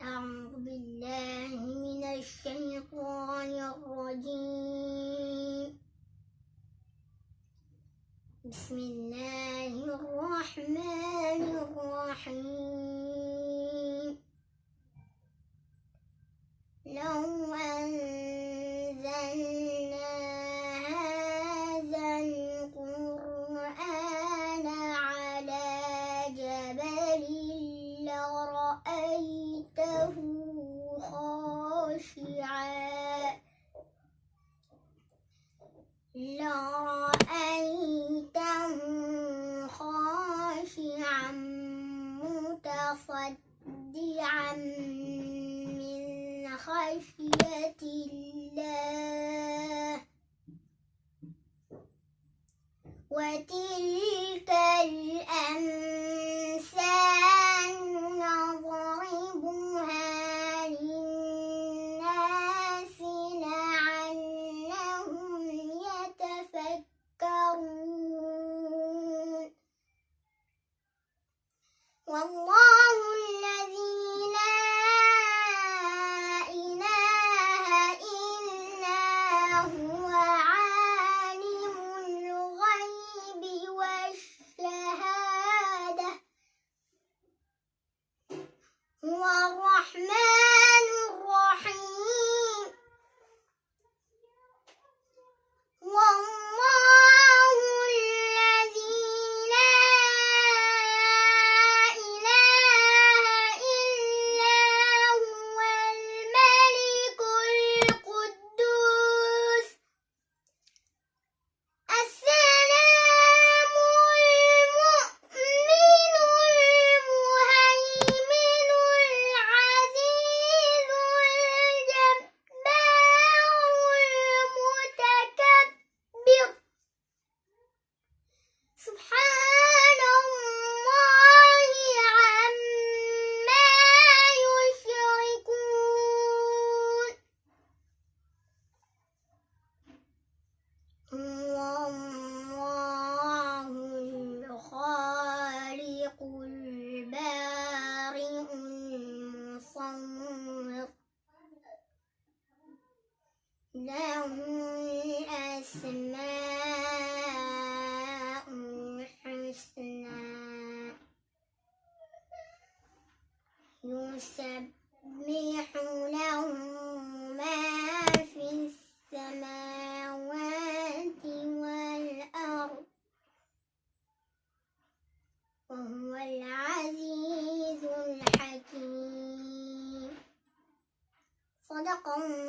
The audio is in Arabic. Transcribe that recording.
أعوذ بالله من الشيطان الرجيم. بسم الله الرحمن الرحيم. لو أنزلنا هذا القرآن على جبل لرأيته خاشعا متصدعا من خشية الله. وتلك الأمثال نضربها للناس لعلهم يتفكرون. والله الذي لا إله إلا هو عالم الغيب والشهادة هو الرحمن الرحيم. والله الذي لا إله إلا هو الملك القدوس السلام المؤمن المهيمن العزيز الجبار المتكبر. سبحان الله عما يشركون. هو الله الخالق البارئ المصور له الأسماء الحسنى يسبح له ما في السماوات والأرض وهو العزيز الحكيم. صدق الله